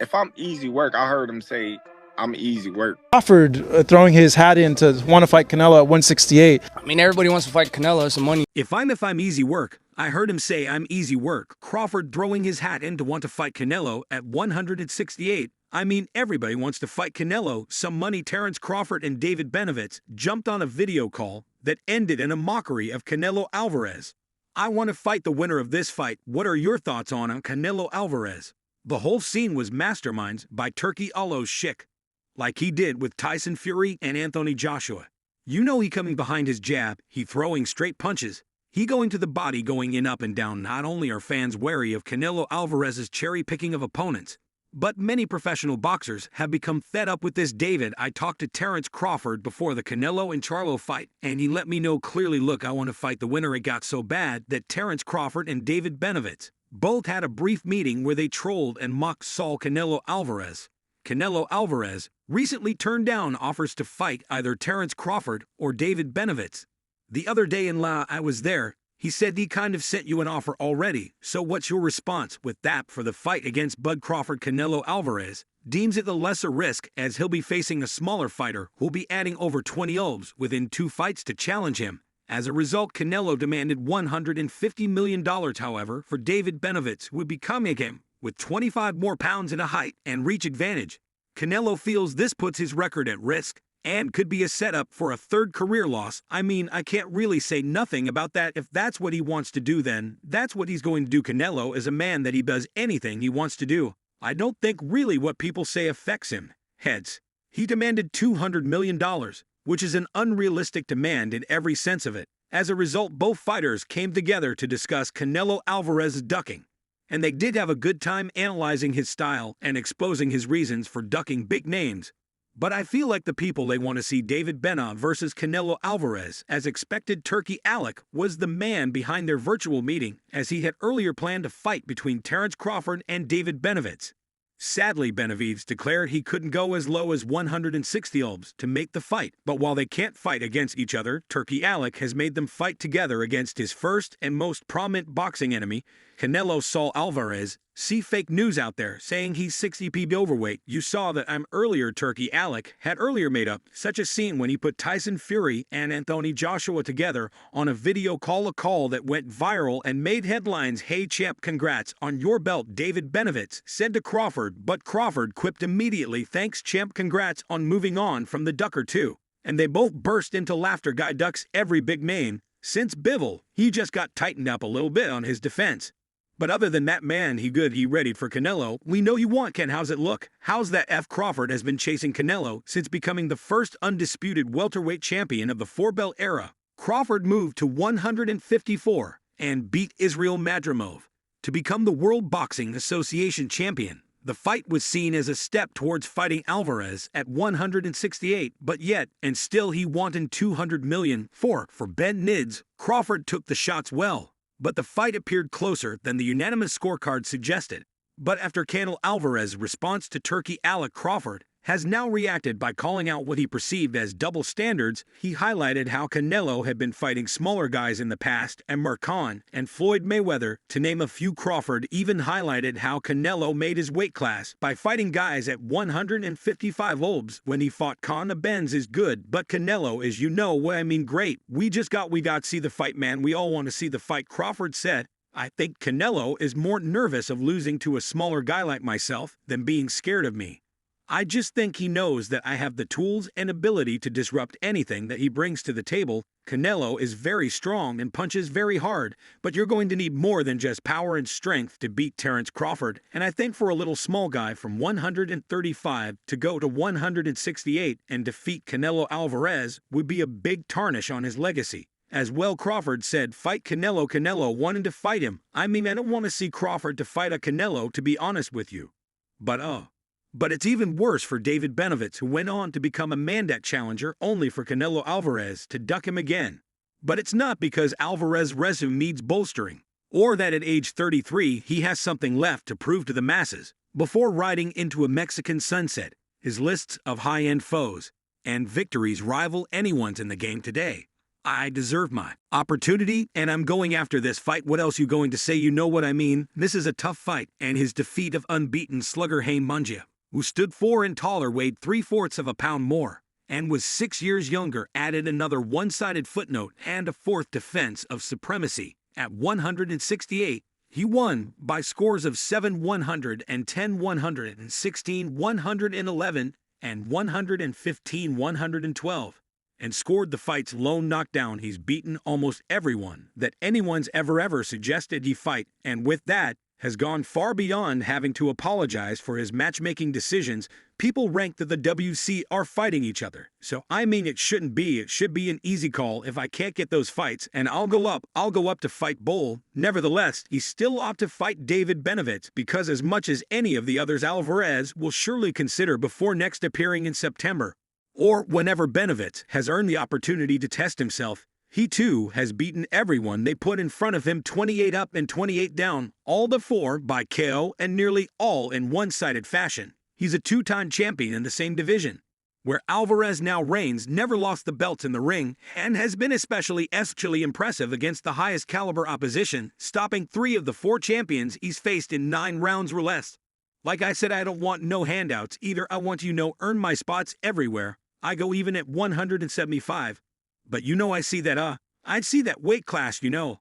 If I'm easy work, I heard him say I'm easy work. Crawford throwing his hat in to want to fight Canelo at 168. I mean, everybody wants to fight Canelo, some money. If I'm easy work, I heard him say I'm easy work. Crawford throwing his hat in to want to fight Canelo at 168. I mean, everybody wants to fight Canelo. Some money. Terence Crawford and David Benavidez jumped on a video call that ended in a mockery of Canelo Alvarez. I want to fight the winner of this fight. What are your thoughts on Canelo Alvarez? The whole scene was masterminds by Turki Alo's Schick, like he did with Tyson Fury and Anthony Joshua. You know he coming behind his jab, he throwing straight punches, he going to the body, going in up and down. Not only are fans wary of Canelo Alvarez's cherry-picking of opponents, but many professional boxers have become fed up with this. David, I talked to Terence Crawford before the Canelo and Charlo fight, and he let me know clearly, look, I want to fight the winner. It got so bad that Terence Crawford and David Benavidez both had a brief meeting where they trolled and mocked Canelo Alvarez. Canelo Alvarez recently turned down offers to fight either Terence Crawford or David Benavidez. The other day in I was there, he said he kind of sent you an offer already. So what's your response with that for the fight against Bud Crawford? Canelo Alvarez deems it the lesser risk, as he'll be facing a smaller fighter who'll be adding over 20 Obs within 2 fights to challenge him. As a result, Canelo demanded $150 million, however, for David Benavidez, who would be coming him with 25 more pounds in a height and reach advantage. Canelo feels this puts his record at risk and could be a setup for a third career loss. I mean, I can't really say nothing about that. If that's what he wants to do, then that's what he's going to do. Canelo is a man that he does anything he wants to do. I don't think really what people say affects him. Heads. He demanded $200 million, which is an unrealistic demand in every sense of it. As a result, both fighters came together to discuss Canelo Alvarez's ducking. And they did have a good time analyzing his style and exposing his reasons for ducking big names. But I feel like the people they want to see David Benavidez versus Canelo Alvarez. As expected, Turki Alec was the man behind their virtual meeting, as he had earlier planned a fight between Terence Crawford and David Benavidez. Sadly, Benavidez declared he couldn't go as low as 160 Obs to make the fight. But while they can't fight against each other, Turki Alec has made them fight together against his first and most prominent boxing enemy, Canelo Alvarez. See fake news out there saying he's 60 lbs overweight. You saw that earlier. Turki Alec had earlier made up such a scene when he put Tyson Fury and Anthony Joshua together on a video call, a call that went viral and made headlines. Hey champ, congrats on your belt, David Benavidez said to Crawford, but Crawford quipped immediately, thanks champ, congrats on moving on from the ducker too. And they both burst into laughter. Guy ducks every big name since Bivol. He just got tightened up a little bit on his defense. But other than that, man, he ready for Canelo. We know you want, Ken. How's it look? How's that? Crawford has been chasing Canelo since becoming the first undisputed welterweight champion of the 4-belt era. Crawford moved to 154 and beat Israel Madrimov to become the World Boxing Association champion. The fight was seen as a step towards fighting Alvarez at 168, but yet, and still he wanted $200 million for Benavidez. Crawford took the shots well, but the fight appeared closer than the unanimous scorecard suggested. But after Canelo Alvarez's response to Turki Alec, Crawford has now reacted by calling out what he perceived as double standards. He highlighted how Canelo had been fighting smaller guys in the past, and Khan and Floyd Mayweather, to name a few. Crawford even highlighted how Canelo made his weight class by fighting guys at 155 Obs when he fought Khan. Benz is good, but Canelo is, great. We got to see the fight, man. We all want to see the fight. Crawford said, I think Canelo is more nervous of losing to a smaller guy like myself than being scared of me. I just think he knows that I have the tools and ability to disrupt anything that he brings to the table. Canelo is very strong and punches very hard, but you're going to need more than just power and strength to beat Terence Crawford. And I think for a little small guy from 135 to go to 168 and defeat Canelo Alvarez would be a big tarnish on his legacy. As well, Crawford said, fight Canelo. Canelo wanted to fight him. I don't want to see Crawford to fight a Canelo, to be honest with you. But it's even worse for David Benavidez, who went on to become a mandate challenger only for Canelo Alvarez to duck him again. But it's not because Alvarez's resume needs bolstering, or that at age 33 he has something left to prove to the masses before riding into a Mexican sunset. His lists of high-end foes and victories rival anyone's in the game today. I deserve my opportunity, and I'm going after this fight. What else you going to say? You know what I mean? This is a tough fight, and his defeat of unbeaten slugger Haim Mungia, who stood 4 and taller, weighed 3/4 of a pound more, and was 6 years younger, added another one-sided footnote and a fourth defense of supremacy. At 168, he won by scores of 7-100 and 10-116, 111, and 115-112, and scored the fight's lone knockdown. He's beaten almost everyone that anyone's ever suggested he fight, and with that, has gone far beyond having to apologize for his matchmaking decisions. People ranked that the WC are fighting each other. So I mean, it shouldn't be. It should be an easy call. If I can't get those fights and I'll go up to fight Bull. Nevertheless, he still ought to fight David Benavidez, because as much as any of the others, Alvarez will surely consider before next appearing in September, or whenever Benavidez has earned the opportunity to test himself. He too has beaten everyone they put in front of him, 28 up and 28 down, all but 4 by KO, and nearly all in one-sided fashion. He's a 2-time champion in the same division, where Alvarez now reigns, never lost the belts in the ring, and has been especially impressive against the highest caliber opposition, stopping 3 of the 4 champions he's faced in 9 rounds or less. Like I said, I don't want no handouts either. I want earn my spots everywhere. I go even at 175. But I see that, I'd see that weight class, I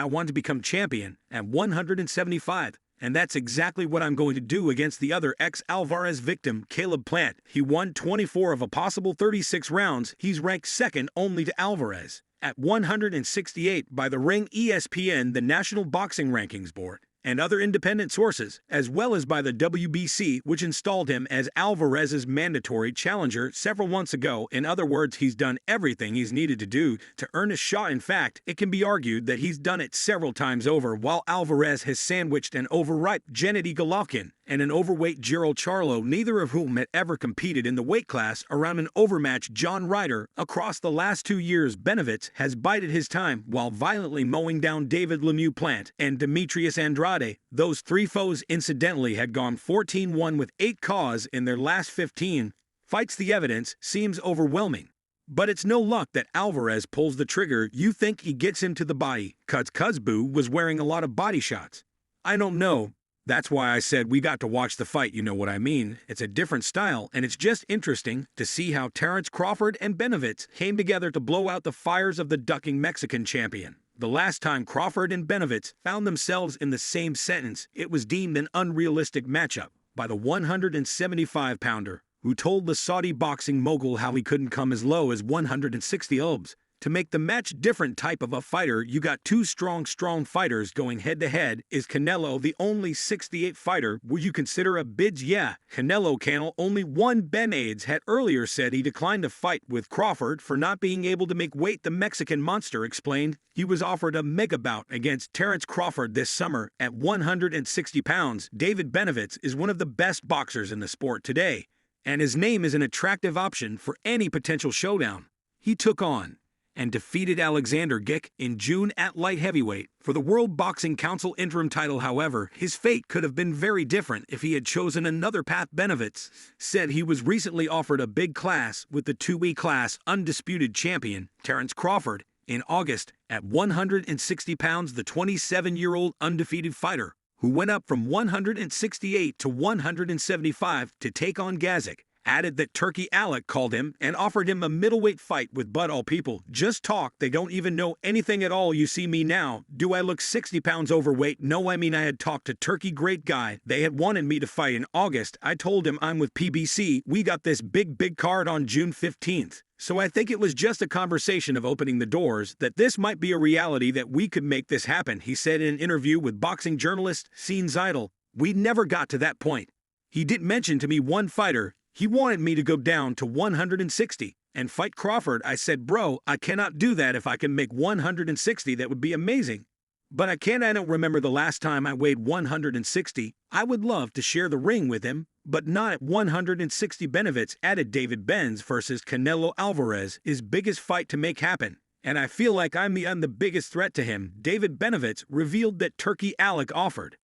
want to become champion at 175, and that's exactly what I'm going to do against the other ex-Alvarez victim, Caleb Plant. He won 24 of a possible 36 rounds. He's ranked second only to Alvarez at 168 by the Ring, ESPN, the National Boxing Rankings Board, and other independent sources, as well as by the WBC, which installed him as Alvarez's mandatory challenger several months ago. In other words, he's done everything he's needed to do to earn a shot. In fact, it can be argued that he's done it several times over, while Alvarez has sandwiched an overripe Gennady Golovkin and an overweight Gerald Charlo, neither of whom had ever competed in the weight class, around an overmatched John Ryder. Across the last 2 years, Benavidez has bided his time while violently mowing down David Lemieux Plant and Demetrius Andrade. Those 3 foes, incidentally, had gone 14-1 with 8 KOs in their last 15 fights. The evidence seems overwhelming, but it's no luck that Alvarez pulls the trigger. You think he gets him to the body, cuz Boo was wearing a lot of body shots. I don't know. That's why I said we got to watch the fight, you know what I mean? It's a different style, and it's just interesting to see how Terence Crawford and Benavidez came together to blow out the fires of the ducking Mexican champion. The last time Crawford and Benavidez found themselves in the same sentence, it was deemed an unrealistic matchup by the 175-pounder, who told the Saudi boxing mogul how he couldn't come as low as 160 obs. To make the match different type of a fighter, you got 2 strong fighters going head-to-head. Is Canelo the only 68 fighter? Would you consider a bids? Yeah, Canelo only one. Benavidez had earlier said he declined to fight with Crawford for not being able to make weight. The Mexican monster explained he was offered a mega bout against Terence Crawford this summer at 160 pounds. David Benavidez is one of the best boxers in the sport today, and his name is an attractive option for any potential showdown. He took on and defeated Alexander Gick in June at light heavyweight for the World Boxing Council interim title. However, his fate could have been very different if he had chosen another path. Benavidez said he was recently offered a big class with the 2E class undisputed champion, Terence Crawford, in August at 160 pounds. The 27-year-old undefeated fighter, who went up from 168 to 175 to take on Gazek, added that Turkey Alec called him and offered him a middleweight fight with Bud. All people just talk. They don't even know anything at all. You see me now. Do I look 60 pounds overweight? No, I mean, I had talked to Turkey, great guy. They had wanted me to fight in August. I told him I'm with PBC. We got this big card on June 15th. So I think it was just a conversation of opening the doors, that this might be a reality, that we could make this happen, he said in an interview with boxing journalist Sean Zeidel. We never got to that point. He did mention to me one fighter. He wanted me to go down to 160 and fight Crawford. I said, bro, I cannot do that. If I can make 160, that would be amazing. But I can't. I don't remember the last time I weighed 160. I would love to share the ring with him, but not at 160. Benavidez added David Benz versus Canelo Alvarez, his biggest fight to make happen, and I feel like I'm the biggest threat to him. David Benavidez revealed that Turkey Alec offered